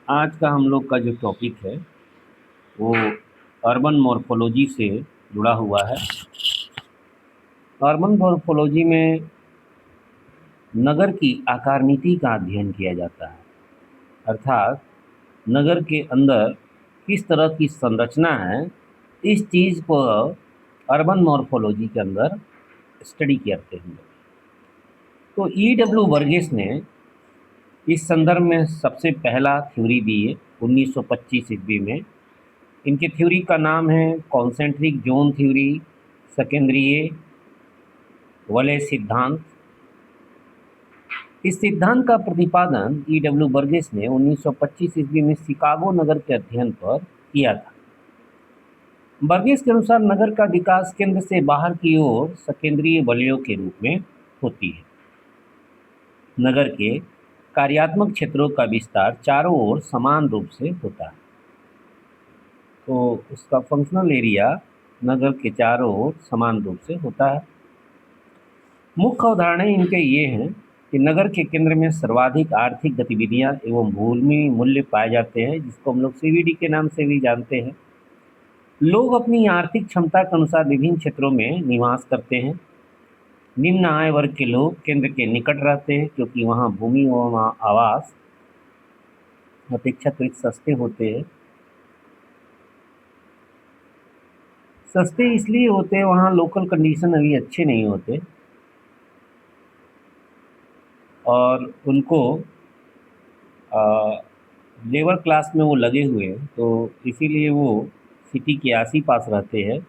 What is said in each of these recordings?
आज का हम लोग का जो टॉपिक है वो अर्बन मॉर्फोलॉजी से जुड़ा हुआ है। अर्बन मॉर्फोलॉजी में नगर की आकार नीति का अध्ययन किया जाता है, अर्थात नगर के अंदर किस तरह की संरचना है, इस चीज़ को अर्बन मॉर्फोलॉजी के अंदर स्टडी करते हैं। तो E.W. वर्गीस ने इस संदर्भ में सबसे पहला थ्योरी दी है 1925 ईस्वी में। इनके थ्योरी का नाम है कॉन्सेंट्रिक जोन थ्योरी, सेकेंद्रीय वलय सिद्धांत। इस सिद्धांत का प्रतिपादन E.W. वर्गीस ने 1925 ईस्वी में शिकागो नगर के अध्ययन पर किया था। वर्गीस के अनुसार नगर का विकास केंद्र से बाहर की ओर सेकेंद्रीय वलयों के रूप में होती है। नगर के कार्यात्मक क्षेत्रों का विस्तार चारों ओर समान रूप से होता है। तो उसका फंक्शनल एरिया नगर के चारों ओर समान रूप से होता है। मुख्य उदाहरण इनके ये हैं कि नगर के केंद्र में सर्वाधिक आर्थिक गतिविधियां एवं भूमि मूल्य पाए जाते हैं, जिसको हम लोग सीबीडी के नाम से भी जानते हैं। लोग अपनी आर्थिक क्षमता के अनुसार विभिन्न क्षेत्रों में निवास करते हैं। निम्न आय वर्ग के लोग केंद्र के निकट रहते हैं, क्योंकि वहाँ भूमि एवं आवास अपेक्षाकृत सस्ते होते हैं। सस्ते इसलिए होते हैं, वहाँ लोकल कंडीशन अभी अच्छे नहीं होते और उनको लेबर क्लास में वो लगे हुए हैं, तो इसीलिए वो सिटी के आस ही पास रहते हैं।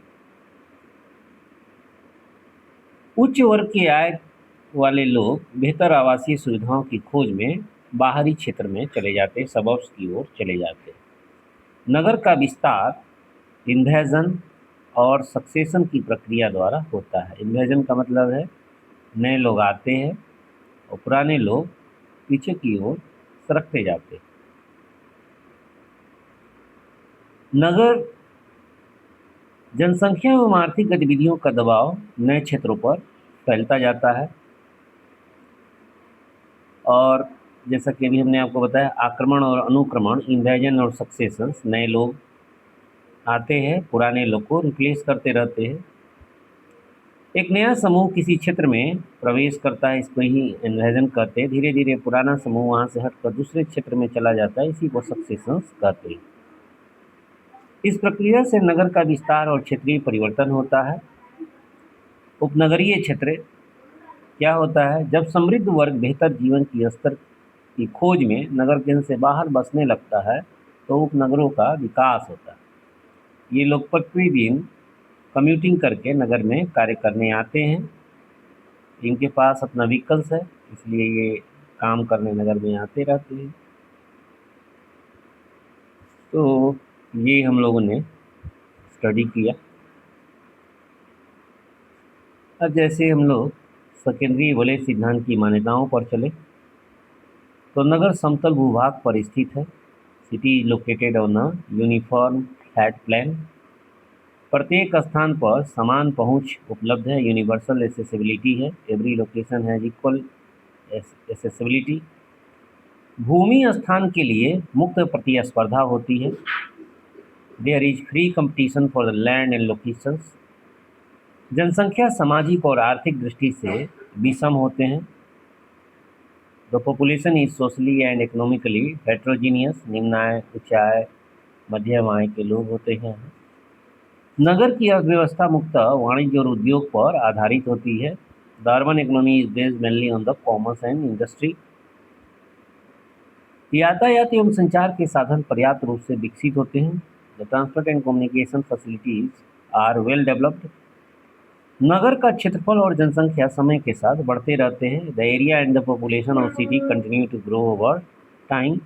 उच्च वर्ग के आय वाले लोग बेहतर आवासीय सुविधाओं की खोज में बाहरी क्षेत्र में चले जाते हैं, सबर्ब्स की ओर चले जाते हैं। नगर का विस्तार इन्वेजन और सक्सेशन की प्रक्रिया द्वारा होता है। इन्वेजन का मतलब है नए लोग आते हैं और पुराने लोग पीछे की ओर सरकते जाते हैं। नगर जनसंख्या एवं आर्थिक गतिविधियों का दबाव नए क्षेत्रों पर फैलता जाता है और जैसा कि अभी हमने आपको बताया, आक्रमण और अनुक्रमण, इन्वेजन और सक्सेशंस, नए लोग आते हैं, पुराने लोग को रिप्लेस करते रहते हैं। एक नया समूह किसी क्षेत्र में प्रवेश करता है, इसको ही इन्वेजन कहते हैं। धीरे धीरे पुराना समूह वहाँ से हटकर दूसरे क्षेत्र में चला जाता है, इसी को सक्सेशंस कहते हैं। इस प्रक्रिया से नगर का विस्तार और क्षेत्रीय परिवर्तन होता है। उपनगरीय क्षेत्र क्या होता है? जब समृद्ध वर्ग बेहतर जीवन की स्तर की खोज में नगर केंद्र से बाहर बसने लगता है, तो उपनगरों का विकास होता है। ये लोग प्रतिदिन कम्यूटिंग करके नगर में कार्य करने आते हैं। इनके पास अपना व्हीकल्स है, इसलिए ये काम करने नगर में आते रहते हैं। तो ये हम लोगों ने स्टडी किया। अब जैसे हम लोग सेकेंडरी वलय सिद्धांत की मान्यताओं पर चले, तो नगर समतल भूभाग पर स्थित है। City located on a uniform flat plan. प्रत्येक स्थान पर समान पहुंच उपलब्ध है, यूनिवर्सल एसेसिबिलिटी है। Every location has equal accessibility. भूमि स्थान के लिए मुक्त प्रतिस्पर्धा होती है। There is free competition for the land and locations. जनसंख्या सामाजिक और आर्थिक दृष्टि से विषम होते हैं। The population is socially and economically heterogeneous. निम्न आय, उच्च आय, मध्यम आय के लोग होते हैं। नगर की अर्थव्यवस्था मुख्यतः वाणिज्य और उद्योग पर आधारित होती है। The urban economy is based mainly on the commerce and industry. यातायात एवं संचार के साधन पर्याप्त रूप से विकसित होते हैं। The transport and communication facilities are well developed. नगर का क्षेत्रफल और जनसंख्या समय के साथ बढ़ते रहते हैं। The area and the population of city continue to grow over time.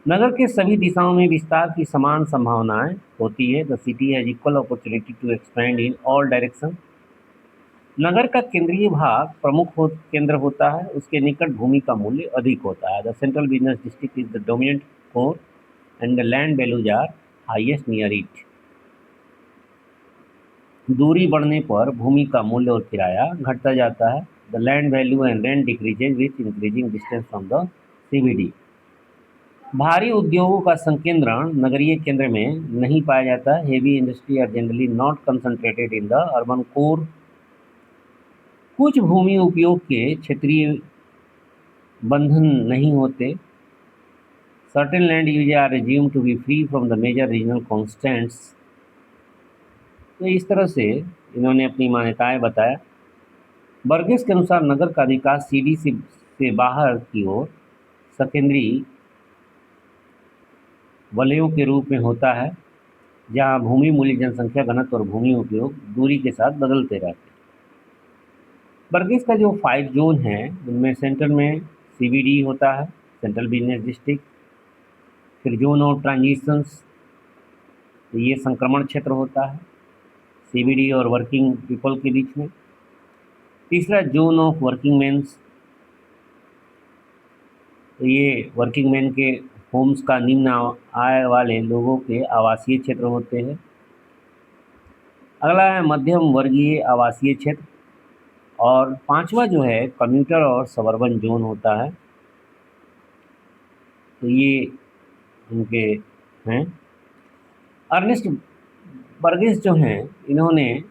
नगर के सभी दिशाओं में विस्तार की समान संभावनाएं होती है। The city has equal opportunity to expand in all direction. नगर का केंद्रीय भाग केंद्र होता है, उसके निकट भूमि का मूल्य अधिक होता है। The central business district is the dominant core and the land values are highest near it. दूरी बढ़ने पर भूमि का मूल्य और किराया घटता जाता है। The land value and rent decreases with increasing distance from the CBD. भारी उद्योगों का संकेंद्रण नगरीय केंद्र में नहीं पाया जाता। Heavy industry are generally not concentrated in the urban core. कुछ भूमि उपयोग के क्षेत्रीय बंधन नहीं होते। Certain land use are assume to be free from the major regional constants. तो इस तरह से इन्होंने अपनी मान्यताएं बताया। बर्गेस के अनुसार नगर का विकास सीडी से बाहर की ओर सकेंद्री वलयों के रूप में होता है, जहां भूमि मूल्य, जनसंख्या घनत्व और भूमि उपयोग दूरी के साथ बदलते रहते हैं। बर्गेस का जो 5 जोन है उनमें सेंटर में सीबीडी होता है, सेंट्रल बिजनेस डिस्ट्रिक्ट। फिर जोन ऑफ ट्रांजिशंस, तो ये संक्रमण क्षेत्र होता है सीबीडी और वर्किंग पीपल के बीच में। तीसरा जोन ऑफ वर्किंग मैन्स, तो ये वर्किंग मैन के होम्स का निम्न आय वाले लोगों के आवासीय क्षेत्र होते हैं। अगला है मध्यम वर्गीय आवासीय क्षेत्र। और पांचवा जो है कम्यूटर और सबर्बन जोन होता है। तो ये उनके हैं। अर्नेस्ट बर्गेस जो हैं इन्होंने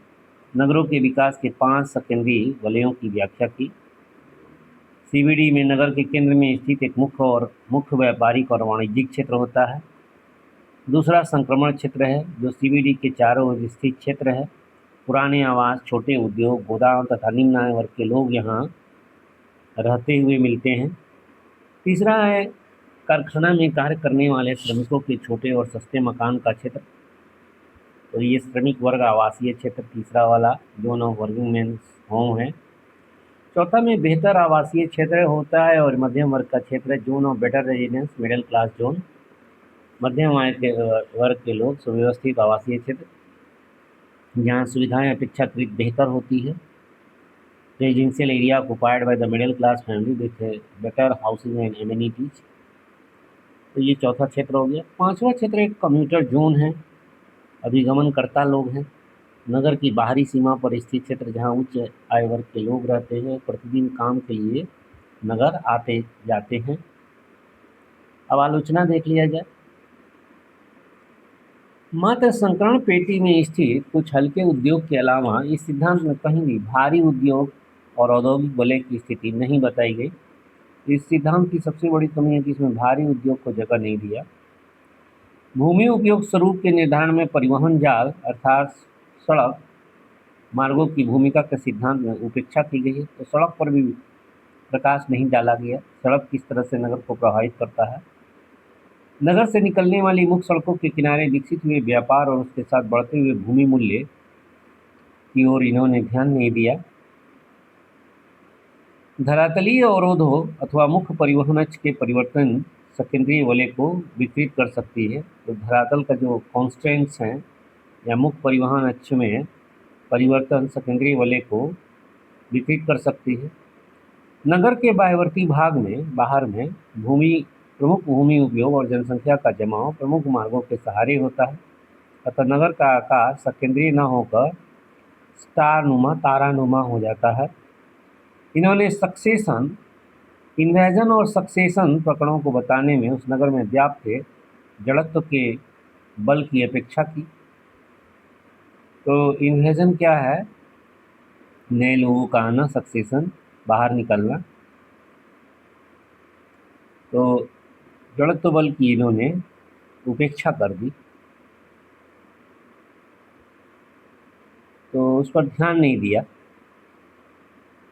नगरों के विकास के 5 सेकेंडरी वलयों की व्याख्या की। सीबीडी में नगर के केंद्र में स्थित एक मुख्य व्यापारिक और वाणिज्यिक क्षेत्र होता है। दूसरा संक्रमण क्षेत्र है, जो सीबीडी के चारों ओर स्थित क्षेत्र है। पुराने आवास, छोटे उद्योग, गोदाम तथा निम्न आय वर्ग के लोग यहाँ रहते हुए मिलते हैं। तीसरा है कारखाना में कार्य करने वाले श्रमिकों के छोटे और सस्ते मकान का क्षेत्र। तो ये श्रमिक वर्ग आवासीय क्षेत्र तीसरा वाला zone of working man home है। चौथा में बेहतर आवासीय क्षेत्र होता है और मध्यम वर्ग का क्षेत्र है, zone of better residence, middle class zone. मध्यम आय के वर्ग के लोग, सुव्यवस्थित आवासीय क्षेत्र जहाँ सुविधाएं अपेक्षाकृत बेहतर होती है। Residential area occupied by the middle class family with better housing and amenities. तो ये चौथा क्षेत्र हो गया। पांचवा क्षेत्र एक कम्यूटर जोन है, अभिगमनकर्ता लोग हैं। नगर की बाहरी सीमा पर स्थित क्षेत्र जहाँ उच्च आय वर्ग के लोग रहते हैं, प्रतिदिन काम के लिए नगर आते जाते हैं। अब आलोचना देख लिया जाए। मात्र संकरण पेटी में स्थित कुछ हल्के उद्योग के अलावा इस सिद्धांत में कहीं भी भारी उद्योग और औद्योगिक वलय की स्थिति नहीं बताई गई। इस सिद्धांत की सबसे बड़ी कमी है कि इसमें भारी उद्योग को जगह नहीं दिया। भूमि उपयोग स्वरूप के निर्धारण में परिवहन जाल अर्थात सड़क मार्गों की भूमिका के सिद्धांत में उपेक्षा की गई है। तो सड़क पर भी प्रकाश नहीं डाला गया, सड़क किस तरह से नगर को प्रभावित करता है। नगर से निकलने वाली मुख्य सड़कों के किनारे विकसित हुए व्यापार और उसके साथ बढ़ते हुए भूमि मूल्य की ओर इन्होंने ध्यान नहीं दिया। धरातलीय अवरोधों अथवा मुख्य परिवहन अक्ष के परिवर्तन सेकेंडरी वलय को विकृत कर सकती है। तो धरातल का जो कॉन्स्टेंट्स हैं या मुख्य परिवहन अक्ष में परिवर्तन सेकेंडरी वलय को विकृत कर सकती है। नगर के बाह्यवर्ती भाग में बाहर में प्रमुख भूमि उपयोग और जनसंख्या का जमाव प्रमुख मार्गों के सहारे होता है। अतः नगर का आकार सेकेंडरी न होकर स्टारनुमा, तारानुमा हो जाता है। इन्होंने सक्सेशन, इन्वेजन और सक्सेशन प्रकरणों को बताने में उस नगर में व्याप्त जड़त्व के बल की अपेक्षा की। तो इन्वेजन क्या है? नए लोगों का आना, सक्सेशन बाहर निकलना। तो जड़त्व बल की इन्होंने उपेक्षा कर दी, तो उस पर ध्यान नहीं दिया।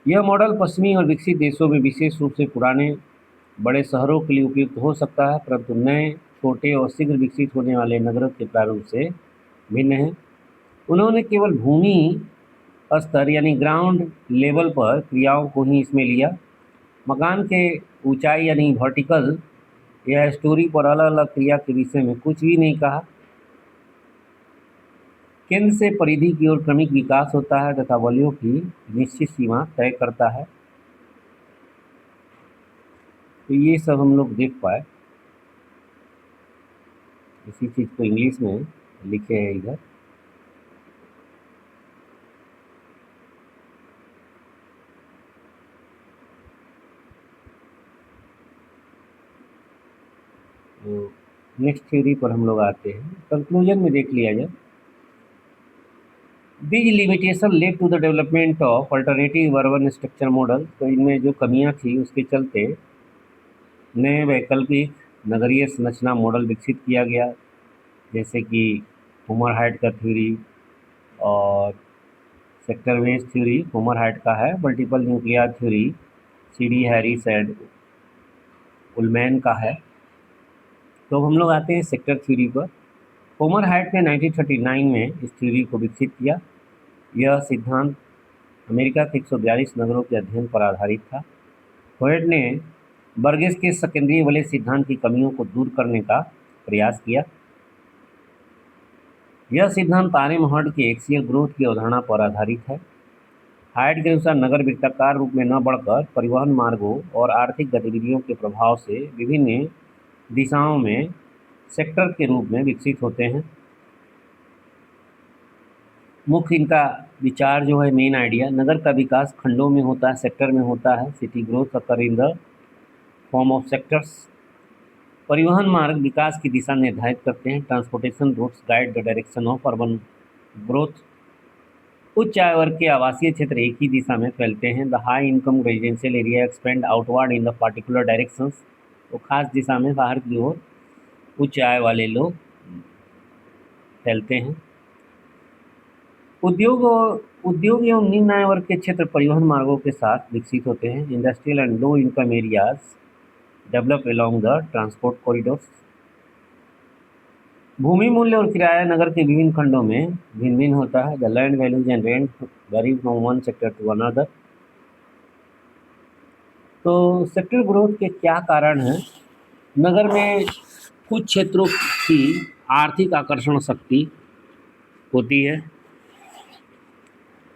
यह मॉडल पश्चिमी और विकसित देशों में विशेष रूप से पुराने बड़े शहरों के लिए उपयुक्त हो सकता है, परंतु नए, छोटे और शीघ्र विकसित होने वाले नगरों के प्रारूप से भिन्न है। उन्होंने केवल भूमि स्तर यानी ग्राउंड लेवल पर क्रियाओं को ही इसमें लिया। मकान के ऊंचाई यानी वर्टिकल या स्टोरी पर अलग अलग क्रिया के विषय में कुछ भी नहीं कहा। केंद्र से परिधि की ओर क्रमिक विकास होता है तथा वलयों की निश्चित सीमा तय करता है। तो ये सब हम लोग देख पाए। इसी चीज़ को इंग्लिश में लिखे हैं इधर। तो नेक्स्ट थ्योरी पर हम लोग आते हैं, कंक्लूजन में देख लिया जाए। These limitation led to the development of alternative urban structure model. तो इनमें जो कमियां थी उसके चलते नए वैकल्पिक नगरीय संरचना मॉडल विकसित किया गया, जैसे कि होमर हाइट का थ्योरी और sector based theory Homer height का है, multiple nuclear theory CD Harris and Ullman का है। तो हम लोग आते हैं सेक्टर थ्योरी पर। होमर हाइट ने 1939 में इस थ्योरी को विकसित किया। यह सिद्धांत अमेरिका के 142 नगरों के अध्ययन पर आधारित था। होयट ने बर्गेस के सेकेंडरी वलय सिद्धांत की कमियों को दूर करने का प्रयास किया। यह सिद्धांत आर्म के एक्सियल ग्रोथ की अवधारणा पर आधारित है। हाइट के अनुसार नगर वृत्ताकार रूप में न बढ़कर परिवहन मार्गों और आर्थिक गतिविधियों के प्रभाव से विभिन्न दिशाओं में सेक्टर के रूप में विकसित होते हैं। मुख्य इनका विचार जो है, मेन आइडिया, नगर का विकास खंडों में होता है, सेक्टर में होता है। City growth occur in the form of sectors. परिवहन मार्ग विकास की दिशा निर्धारित करते हैं। Transportation roots guide the direction of urban growth. उच्च आय वर्ग के आवासीय क्षेत्र एक ही दिशा में फैलते हैं। The high income residential area expand outward in the particular directions. तो खास दिशा में बाहर की ओर उच्च आय वाले लोग फैलते हैं। उद्योग एवं निम्न आय वर्ग के क्षेत्र परिवहन मार्गों के साथ विकसित होते हैं। Industrial and low income areas develop along the transport corridors. भूमि मूल्य और किराया नगर के विभिन्न खंडों में भिन्न भिन्न होता है। The land values and rent vary from one sector to another. तो सेक्टर ग्रोथ के क्या कारण हैं? नगर में कुछ क्षेत्रों की आर्थिक आकर्षण शक्ति होती है,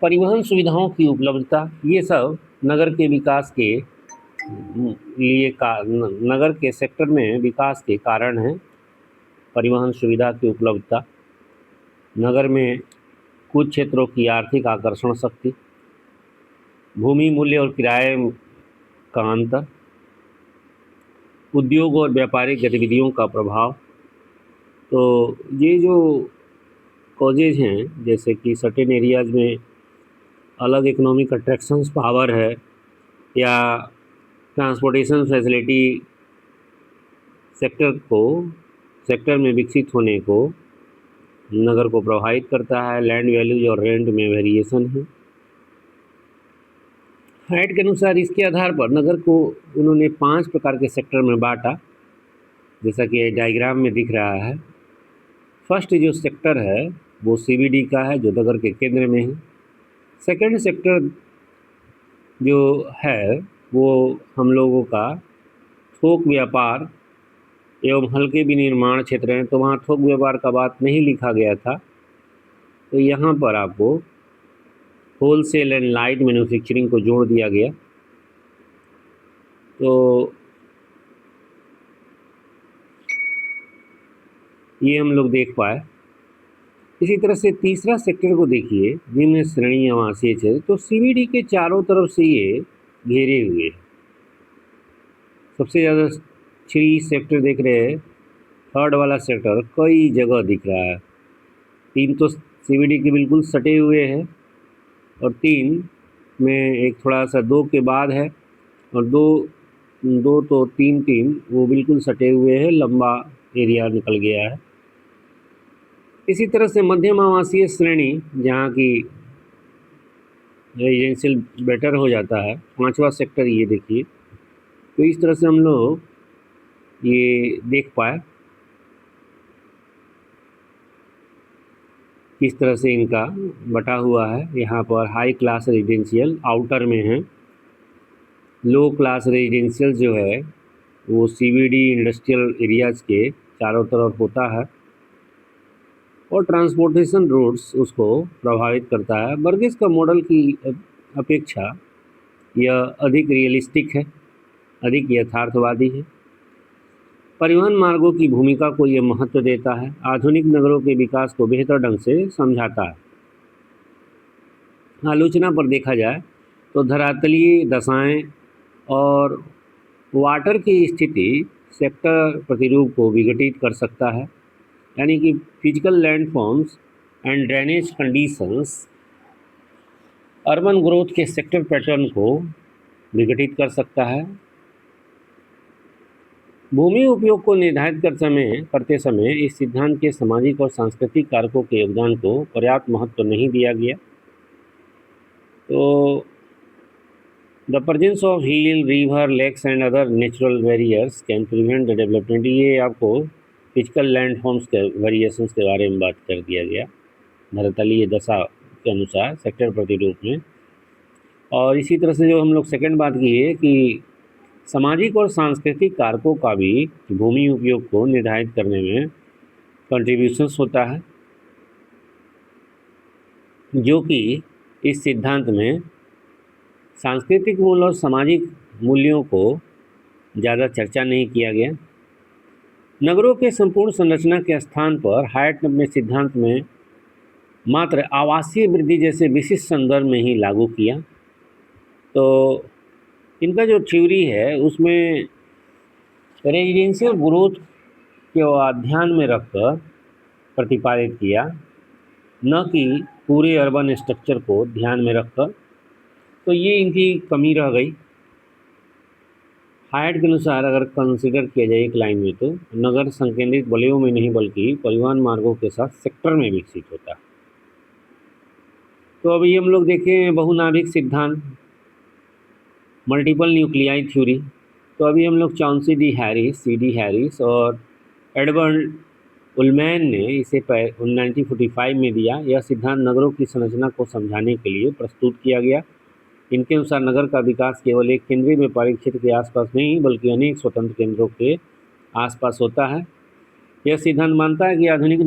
परिवहन सुविधाओं की उपलब्धता, ये सब नगर के विकास के लिए नगर के सेक्टर में विकास के कारण हैं। परिवहन सुविधा की उपलब्धता, नगर में कुछ क्षेत्रों की आर्थिक आकर्षण शक्ति, भूमि मूल्य और किराए का अंतर, उद्योग और व्यापारिक गतिविधियों का प्रभाव। तो ये जो कॉजेज हैं, जैसे कि सर्टेन एरियाज़ में अलग इकोनॉमिक अट्रैक्शंस पावर है, या ट्रांसपोर्टेशन फैसिलिटी सेक्टर में विकसित होने को नगर को प्रभावित करता है। लैंड वैल्यूज और रेंट में वेरिएशन है। हाइट के अनुसार इसके आधार पर नगर को उन्होंने 5 प्रकार के सेक्टर में बांटा, जैसा कि डायग्राम में दिख रहा है। फर्स्ट जो सेक्टर है वो सीबीडी का है, जो नगर के केंद्र में है। सेकंड सेक्टर जो है वो हम लोगों का थोक व्यापार एवं हल्के विनिर्माण क्षेत्र हैं। तो वहाँ थोक व्यापार का बात नहीं लिखा गया था, तो यहाँ पर आपको होलसेल एंड लाइट मैन्युफैक्चरिंग को जोड़ दिया गया। तो ये हम लोग देख पाए। इसी तरह से तीसरा सेक्टर को देखिए, निम्न श्रेणी आवासीय क्षेत्र। तो सीबीडी के चारों तरफ से ये घेरे हुए हैं। सबसे ज़्यादा 3 सेक्टर देख रहे हैं। थर्ड वाला सेक्टर कई जगह दिख रहा है। 3 तो सीबीडी के बिल्कुल सटे हुए हैं, और 3 में एक थोड़ा सा 2 के बाद है, और दो तो 3 वो बिल्कुल सटे हुए हैं, लंबा एरिया निकल गया है। इसी तरह से मध्यम आवासीय श्रेणी, जहाँ की रेजिडेंशियल बेटर हो जाता है, 5वां सेक्टर ये देखिए। तो इस तरह से हम लोग ये देख पाए किस तरह से इनका बटा हुआ है। यहाँ पर हाई क्लास रेजिडेंशियल आउटर में है, लो क्लास रेजिडेंशियल जो है वो सीबीडी इंडस्ट्रियल एरियाज़ के चारों तरफ होता है, और ट्रांसपोर्टेशन रूट्स उसको प्रभावित करता है। बर्गेस का मॉडल की अपेक्षा यह अधिक रियलिस्टिक है, अधिक यथार्थवादी है। परिवहन मार्गों की भूमिका को यह महत्व देता है, आधुनिक नगरों के विकास को बेहतर ढंग से समझाता है। आलोचना पर देखा जाए तो धरातलीय दशाएं और वाटर की स्थिति सेक्टर प्रतिरूप को विघटित कर सकता है, यानी कि physical landforms and drainage conditions urban growth के सेक्टर पैटर्न को विघटित कर सकता है। भूमि उपयोग को निर्धारित करते समय इस सिद्धांत के सामाजिक और सांस्कृतिक कारकों के योगदान को पर्याप्त महत्व नहीं दिया गया। तो the presence of hill, river, lakes and other natural barriers can prevent the development, ये आपको फिजिकल लैंडफॉर्म्स के वेरिएशंस के बारे में बात कर दिया गया धरातलीय दशा के अनुसार सेक्टर प्रतिरूप में। और इसी तरह से जो हम लोग सेकंड बात की है कि सामाजिक और सांस्कृतिक कारकों का भी भूमि उपयोग को निर्धारित करने में कंट्रीब्यूशंस होता है, जो कि इस सिद्धांत में सांस्कृतिक मूल्य और सामाजिक मूल्यों को ज़्यादा चर्चा नहीं किया गया। नगरों के संपूर्ण संरचना के स्थान पर हायट ने अपने सिद्धांत में मात्र आवासीय वृद्धि जैसे विशिष्ट संदर्भ में ही लागू किया। तो इनका जो थ्योरी है उसमें रेजिडेंशियल ग्रोथ को ध्यान में रखकर प्रतिपादित किया, न कि पूरे अर्बन स्ट्रक्चर को ध्यान में रखकर। तो ये इनकी कमी रह गई। हायट के अनुसार अगर कंसिडर किया जाए एक लाइन में, तो नगर संकेंद्रित वलयों में नहीं बल्कि परिवहन मार्गों के साथ सेक्टर में विकसित होता है। तो अभी हम लोग देखें बहुनाभिक सिद्धांत, मल्टीपल न्यूक्लियाई थ्योरी। तो अभी हम लोग Chauncy D Harris, C D Harris और एडवर्ड उलमैन ने इसे 1945 में दिया। यह सिद्धांत नगरों की संरचना को समझाने के लिए प्रस्तुत किया गया। इनके अनुसार नगर का विकास केवल एक केंद्रीय व्यापारिक क्षेत्र के आसपास नहीं बल्कि अनेक स्वतंत्र केंद्रों के आसपास होता है। यह सिद्धांत मानता है कि आधुनिक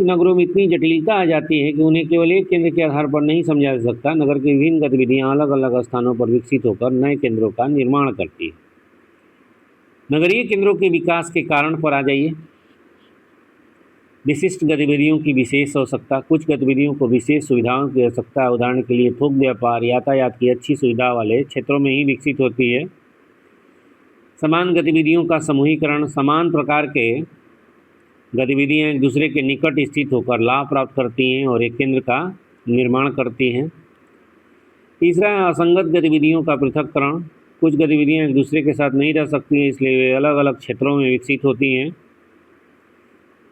नगरों में इतनी जटिलता आ जाती है कि उन्हें केवल एक केंद्र के आधार पर नहीं समझा जा सकता। नगर की विभिन्न गतिविधियां अलग अलग स्थानों पर विकसित होकर नए केंद्रों का निर्माण करती है। नगरीय केंद्रों के विकास के कारण पर आ जाइए। विशिष्ट गतिविधियों की विशेष आवश्यकता। कुछ गतिविधियों को विशेष सुविधाओं की आवश्यकता है। उदाहरण के लिए थोक व्यापार यातायात की अच्छी सुविधा वाले क्षेत्रों में ही विकसित होती है। समान गतिविधियों का समूहीकरण। समान प्रकार के गतिविधियां एक दूसरे के निकट स्थित होकर लाभ प्राप्त करती हैं और एक केंद्र का निर्माण करती हैं। तीसरा है असंगत गतिविधियों का पृथक्करण। कुछ गतिविधियां एक दूसरे के साथ नहीं रह सकती हैं, इसलिए वे अलग अलग क्षेत्रों में विकसित होती हैं।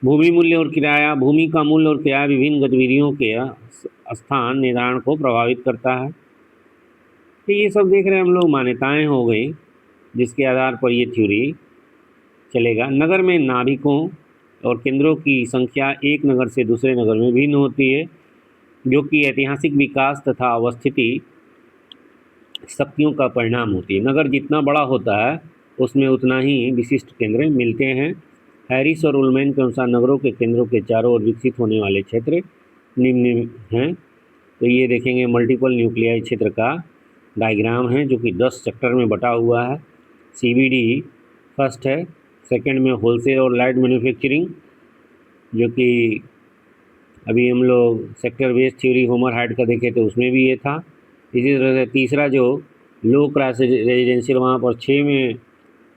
भूमि मूल्य और किराया। भूमि का मूल्य और किराया विभिन्न गतिविधियों के स्थान निर्धारण को प्रभावित करता है। तो ये सब देख रहे हैं हम लोग, मान्यताएं हो गई जिसके आधार पर ये थ्योरी चलेगा। नगर में नाभिकों और केंद्रों की संख्या एक नगर से दूसरे नगर में भिन्न होती है, जो कि ऐतिहासिक विकास तथा अवस्थिति शक्तियों का परिणाम होती है। नगर जितना बड़ा होता है उसमें उतना ही विशिष्ट केंद्र मिलते हैं। हैरिस और उलमैन के अनुसार नगरों के केंद्रों के चारों ओर विकसित होने वाले क्षेत्र निम्न हैं। तो ये देखेंगे मल्टीपल न्यूक्लियाई क्षेत्र का डायग्राम है, जो कि 10 सेक्टर में बटा हुआ है। CBD फर्स्ट है, सेकंड में होलसेल और लाइट मैन्युफैक्चरिंग, जो कि अभी हम लोग sector based theory Homer height का देखे थे उसमें भी ये था। इसी तरह से तीसरा जो लो क्लास रेजिडेंशियल, वहाँ पर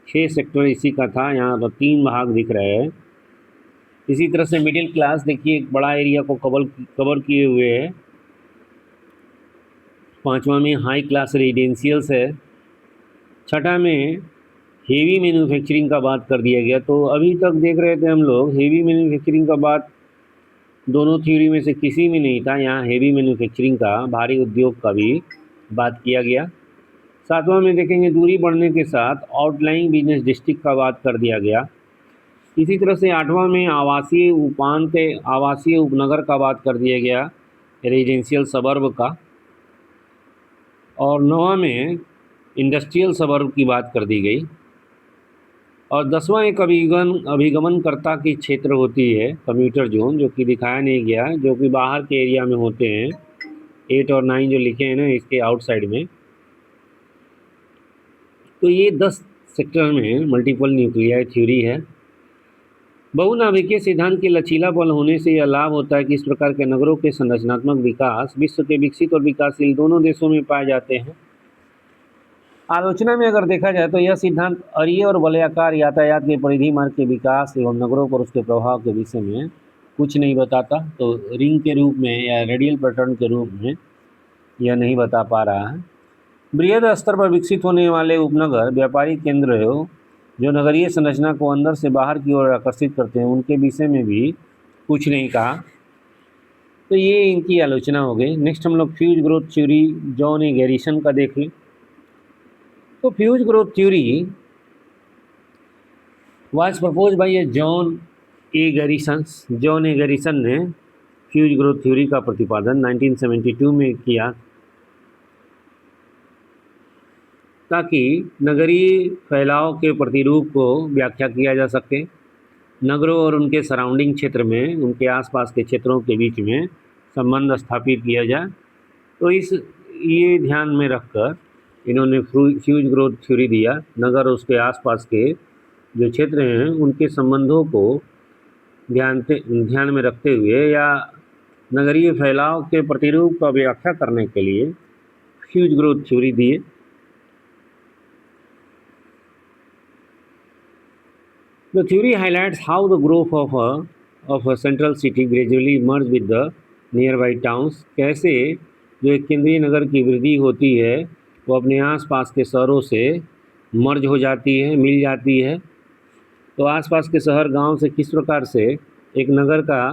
6 सेक्टर इसी का था। यहाँ पर 3 भाग दिख रहे हैं। इसी तरह से मिडिल क्लास देखिए एक बड़ा एरिया को कवर किए हुए है। 5वां में हाई क्लास रेजिडेंशियल्स है। 6ठा में हेवी मैन्युफैक्चरिंग का बात कर दिया गया। तो अभी तक देख रहे थे हम लोग हेवी मैन्युफैक्चरिंग का बात दोनों थ्योरी में से किसी में नहीं था। यहाँ हेवी मैन्युफैक्चरिंग का, भारी उद्योग का भी बात किया गया। 7वां में देखेंगे दूरी बढ़ने के साथ आउटलाइंग बिजनेस डिस्ट्रिक्ट का बात कर दिया गया। इसी तरह से 8वां में आवासीय उपनगर का बात कर दिया गया, रेजिडेंशियल सबर्ब का। और 9वां में इंडस्ट्रियल सबर्ब की बात कर दी गई। और 10वां एक अभिगमनकर्ता की क्षेत्र होती है, कम्यूटर जोन, जो कि दिखाया नहीं गया, जो कि बाहर के एरिया में होते हैं। 8 और 9 जो लिखे हैं ना इसके आउटसाइड में। तो ये 10 सेक्टर में मल्टीपल न्यूक्लियाई थ्योरी है। बहुनाभिकीय सिद्धांत के लचीलापन होने से यह लाभ होता है कि इस प्रकार के नगरों के संरचनात्मक विकास विश्व के विकसित और विकासशील दोनों देशों में पाए जाते हैं। आलोचना में अगर देखा जाए तो यह सिद्धांत अरीय और वलयाकार यातायात के परिधि मार्ग के विकास एवं नगरों पर उसके प्रभाव के विषय में कुछ नहीं बताता। तो रिंग के रूप में या रेडियल पैटर्न के रूप में यह नहीं बता पा रहा है। बृहद स्तर पर विकसित होने वाले उपनगर, व्यापारिक केंद्र जो नगरीय संरचना को अंदर से बाहर की ओर आकर्षित करते हैं, उनके विषय में भी कुछ नहीं कहा। तो ये इनकी आलोचना हो गई। नेक्स्ट हम लोग फ्यूज ग्रोथ थ्योरी जॉन ए गैरिसन का देख लें। तो fuse growth theory was propose by A John A garrison ने फ्यूज ग्रोथ थ्योरी का प्रतिपादन 1972 में किया ताकि नगरीय फैलाव के प्रतिरूप को व्याख्या किया जा सके। नगरों और उनके सराउंडिंग क्षेत्र में, उनके आसपास के क्षेत्रों के बीच में संबंध स्थापित किया जाए। तो ये ध्यान में रखकर इन्होंने फ्यूज ग्रोथ थ्योरी दिया। नगर और उसके आसपास के जो क्षेत्र हैं उनके संबंधों को ध्यान में रखते हुए या नगरीय फैलाव के प्रतिरूप का व्याख्या करने के लिए फ्यूज ग्रोथ थ्योरी दिए। The theory highlights how the growth of a central city gradually merge with the nearby towns। कैसे जो एक केंद्रीय नगर की वृद्धि होती है वो अपने आसपास के शहरों से मर्ज हो जाती है, मिल जाती है। तो आसपास के शहर गांव से किस प्रकार से एक नगर का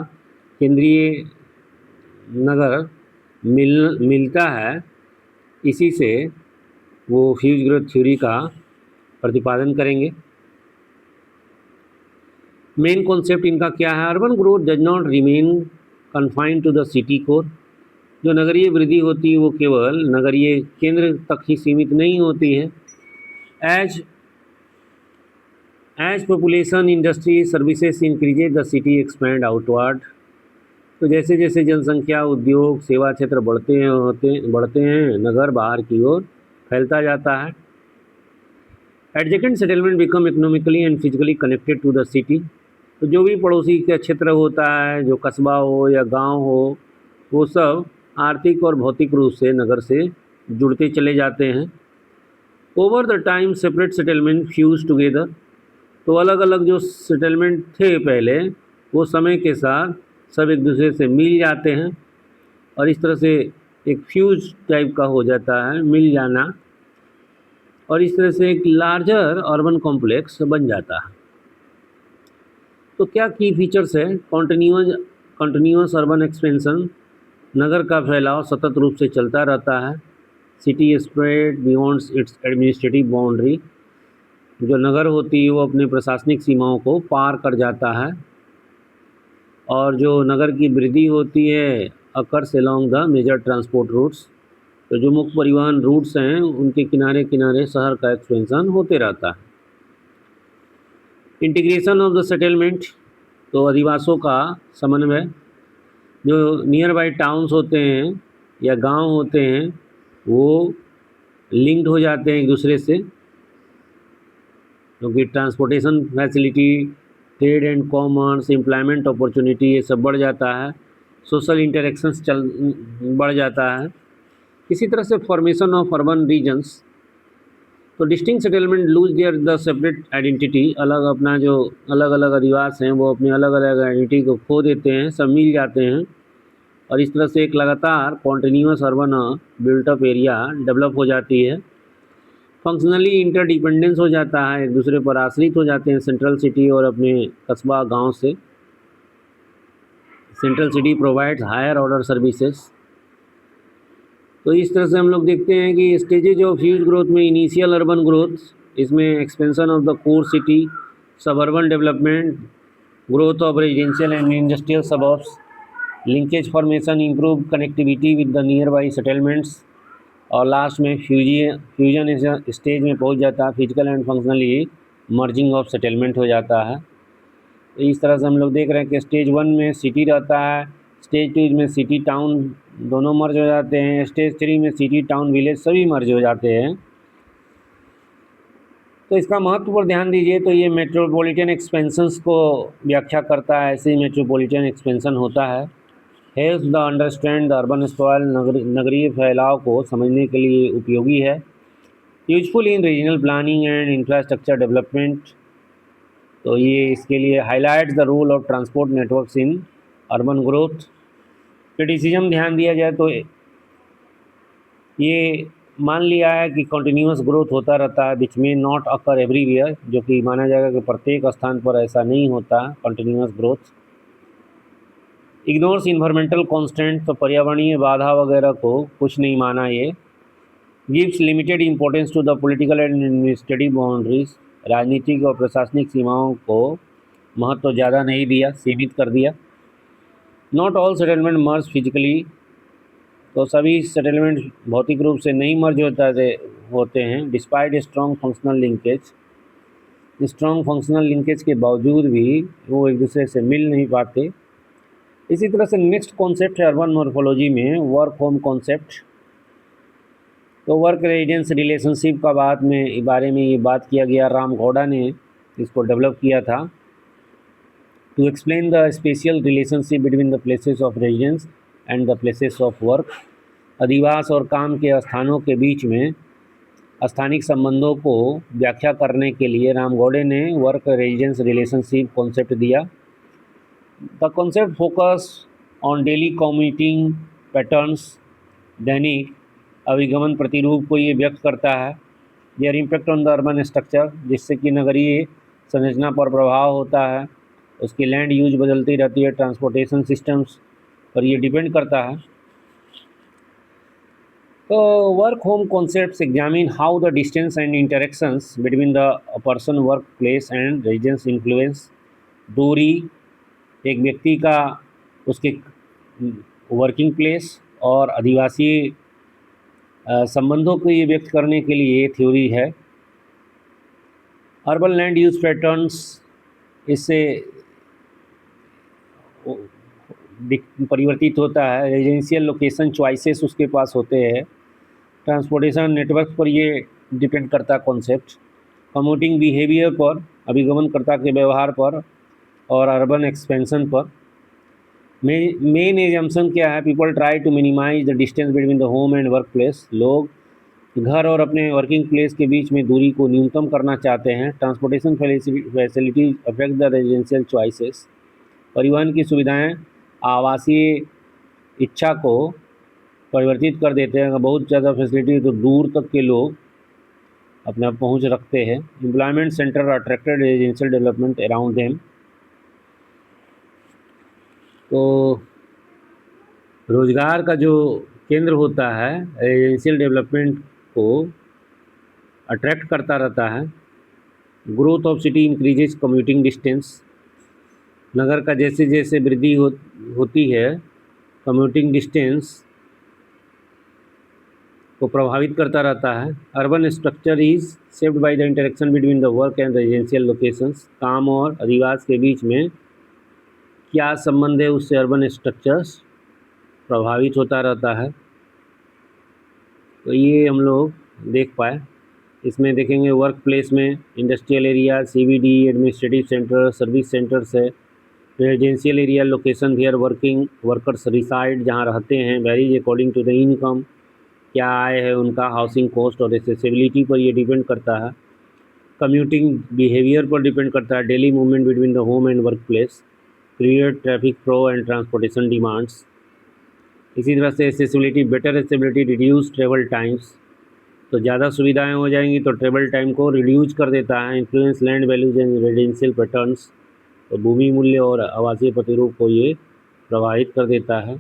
केंद्रीय नगर मिलता है, इसी से वो फ्यूज ग्रोथ थ्योरी का प्रतिपादन करेंगे। मेन कॉन्सेप्ट इनका क्या है? Urban growth does not remain confined to the city core. जो नगरीय वृद्धि होती है वो केवल नगरीय केंद्र तक ही सीमित नहीं होती है। As population, industry, services increases the city expand outward. तो जैसे जैसे जनसंख्या, उद्योग, सेवा क्षेत्र बढ़ते हैं नगर बाहर की ओर फैलता जाता है। Adjacent settlement become economically and physically connected to the city. तो जो भी पड़ोसी का क्षेत्र होता है, जो कस्बा हो या गांव हो, वो सब आर्थिक और भौतिक रूप से नगर से जुड़ते चले जाते हैं। Over the time separate settlement fuse together. तो अलग अलग जो सेटलमेंट थे पहले, वो समय के साथ सब एक दूसरे से मिल जाते हैं और इस तरह से एक फ्यूज टाइप का हो जाता है, मिल जाना, और इस तरह से एक लार्जर अर्बन कॉम्प्लेक्स बन जाता है। तो क्या की फीचर्स है? कॉन्टिन्यूअस अर्बन एक्सपेंशन, नगर का फैलाव सतत रूप से चलता रहता है। City spread beyond it's administrative boundary. जो नगर होती है वो अपने प्रशासनिक सीमाओं को पार कर जाता है। और जो नगर की वृद्धि होती है occurs along the major transport routes. तो जो मुख्य परिवहन रूट्स हैं उनके किनारे किनारे शहर का एक्सपेंशन होते रहता है। इंटीग्रेशन ऑफ द सेटलमेंट, तो अधिवासों का समन्वय। जो नियर बाई टाउन्स होते हैं या गांव होते हैं वो लिंक्ड हो जाते हैं एक दूसरे से, क्योंकि transportation facility, trade and commerce, employment opportunity, ये सब बढ़ जाता है। सोशल इंटरेक्शंस बढ़ जाता है। इसी तरह से फॉर्मेशन ऑफ अर्बन रीजन्स। तो distinct settlement lose their the separate identity. अलग अलग अधिवास हैं वो अपने अलग अलग आइडेंटिटी को खो देते हैं, सब मिल जाते हैं और इस तरह से एक लगातार continuous urban built up area develop हो जाती है। फंक्शनली इंटरडिपेंडेंस हो जाता है, एक दूसरे पर आश्रित हो जाते हैं सेंट्रल सिटी और अपने कस्बा गांव से। Central city provides higher order services. तो इस तरह से हम लोग देखते हैं कि स्टेजेज ऑफ ह्यूज ग्रोथ में इनिशियल अर्बन ग्रोथ, इसमें expansion of the core city, suburban development, growth of residential and industrial suburbs, linkage formation, improve connectivity with the nearby settlements, और लास्ट में फ्यूजन स्टेज में पहुंच जाता है, physical and functionally merging of settlement हो जाता है। तो इस तरह से हम लोग देख रहे हैं कि स्टेज 1 में सिटी रहता है, स्टेज 2 में सिटी टाउन दोनों मर्ज हो जाते हैं, स्टेज 3 में सिटी टाउन विलेज सभी मर्ज हो जाते हैं। तो इसका महत्व पर ध्यान दीजिए। तो ये मेट्रोपॉलिटन एक्सपेंशंस को व्याख्या करता है, ऐसे ही मेट्रोपॉलिटन एक्सपेंशन होता है। Help the understand the urban sprawl, नगरीय फैलाव को समझने के लिए उपयोगी है। Useful in regional planning and infrastructure development. तो ये इसके लिए highlights the role of transport networks in urban growth. Criticism ध्यान दिया जाए तो ये मान लिया है कि कंटिन्यूस ग्रोथ होता रहता है, विच में नॉट अकर एवरीवेयर, जो कि माना जाएगा कि प्रत्येक स्थान पर ऐसा नहीं होता continuous growth. Ignores environmental constraints, तो पर्यावरणीय बाधा वगैरह को कुछ नहीं माना ये। Gives limited importance to the political and administrative boundaries, राजनीतिक और प्रशासनिक सीमाओं को महत्व तो ज़्यादा नहीं दिया, सीमित कर दिया। Not all settlement merge physically, तो सभी सेटलमेंट भौतिक रूप से नहीं मर्ज होते हैं। Despite strong functional linkage, strong functional linkage के बावजूद भी वो एक दूसरे से मिल नहीं पाते। इसी तरह से नेक्स्ट कॉन्सेप्ट है अर्बन मॉर्फोलॉजी में वर्क होम कॉन्सेप्ट। तो वर्क रेजिडेंस रिलेशनशिप का बारे में ये बात किया गया, राम गौड़ा ने इसको डेवलप किया था। To explain the spatial relationship between the places of residence and the places of work, अधिवास और काम के स्थानों के बीच में स्थानिक संबंधों को व्याख्या करने के लिए राम गौड़े ने वर्क रेजिडेंस रिलेशनशिप कॉन्सेप्ट दिया। The concept focus on daily commuting patterns, दैनिक अभिगमन प्रतिरूप को ये व्यक्त करता है। Their impact on the urban structure, जिससे कि नगरीय संरचना पर प्रभाव होता है। उसकी लैंड यूज बदलती रहती है, ट्रांसपोर्टेशन सिस्टम्स पर ये डिपेंड करता है। तो work home concepts examine how the distance and interactions between the person, work place and residence influence. दूरी एक व्यक्ति का उसके वर्किंग प्लेस और आदिवासी संबंधों को ये व्यक्त करने के लिए ये थ्योरी है। अर्बन लैंड यूज पैटर्न्स, इससे परिवर्तित होता है। रेजिडेंशियल लोकेशन चॉइसेस उसके पास होते हैं। ट्रांसपोर्टेशन नेटवर्क पर ये डिपेंड करता है कॉन्सेप्ट। कम्यूटिंग बिहेवियर पर, अभिगमनकर्ता के व्यवहार पर, और अर्बन एक्सपेंशन पर। मेन एजम्पशन क्या है? People try to minimize the distance between the home and work place. लोग घर और अपने वर्किंग प्लेस के बीच में दूरी को न्यूनतम करना चाहते हैं। Transportation facilities affect the residential choices. परिवहन की सुविधाएं आवासीय इच्छा को परिवर्तित कर देते हैं। अगर बहुत ज़्यादा फैसिलिटी तो दूर तक के लोग अपना पहुंच रखते हैं। Employment centre attracted residential development around them. तो रोज़गार का जो केंद्र होता है रेजिडेंशियल डेवलपमेंट को अट्रैक्ट करता रहता है। Growth of city increases commuting distance, नगर का जैसे जैसे वृद्धि होती है कम्यूटिंग डिस्टेंस को प्रभावित करता रहता है। Urban structure is shaped by the interaction between the work and residential locations. काम और अधिवास के बीच में क्या संबंध है, उससे अर्बन स्ट्रक्चर्स प्रभावित होता रहता है। तो ये हम लोग देख पाए। इसमें देखेंगे वर्क प्लेस में industrial area, CBD, administrative centre, service centres है। Residential area location here working workers reside, जहाँ रहते हैं, varies according to the income, क्या आय है उनका, हाउसिंग कॉस्ट और एक्सेसिबिलिटी पर ये डिपेंड करता है। कम्यूटिंग बिहेवियर पर डिपेंड करता है। Daily movement between the home and work place create traffic flow and transportation demands. इसी तरह से accessibility, better accessibility, reduce travel times, तो ज़्यादा सुविधाएं हो जाएंगी तो ट्रेवल टाइम को रिड्यूस कर देता है। Influence land values and residential patterns, तो भूमि मूल्य और आवासीय प्रतिरूप को ये प्रभावित कर देता है।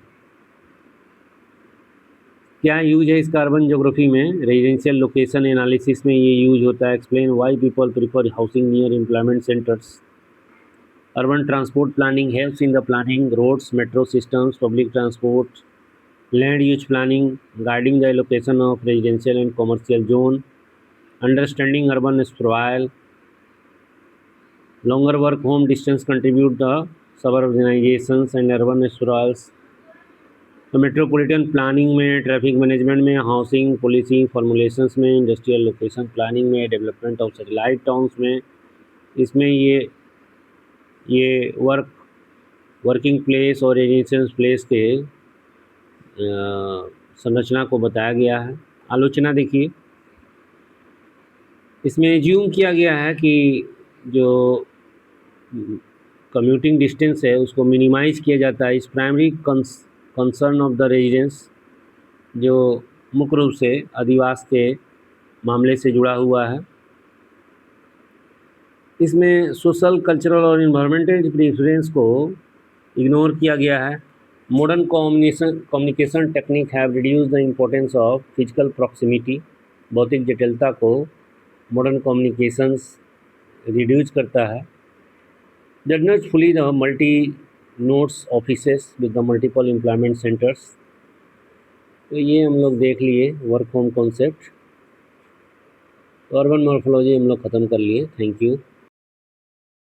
क्या यूज है इसका अर्बन ज्योग्राफी में? रेजिडेंशियल लोकेशन एनालिसिस में ये यूज होता है। Explain why people prefer housing near employment centres. Urban transport planning helps in the planning roads, metro systems, public transport, land use planning, guiding the location of residential and commercial zone, understanding urban sprawl, longer work home distance contribute the suburbanizations and urban sprawls। तो metropolitan planning में, traffic management में, housing policy formulations में, industrial location planning में, development of satellite towns में, इसमें ये working place और residential place के संरचना को बताया गया है। आलोचना देखिए, इसमें एज्यूम किया गया है कि जो कम्यूटिंग डिस्टेंस है उसको मिनिमाइज़ किया जाता है। इस primary concern of the residence, जो मुख्य रूप से अधिवास के मामले से जुड़ा हुआ है। इसमें सोशल, कल्चरल और इन्वायरमेंटल प्रेफरेंस को इग्नोर किया गया है। Modern communication technique have reduce the importance of physical proximity. भौतिक जटिलता को मॉडर्न कम्युनिकेशंस रिड्यूस करता है। Does not fully the multi notes offices with the multiple employment centres. तो ये हम लोग देख लिए work home concept. Urban morphology हम लोग ख़त्म कर लिए। Thank you.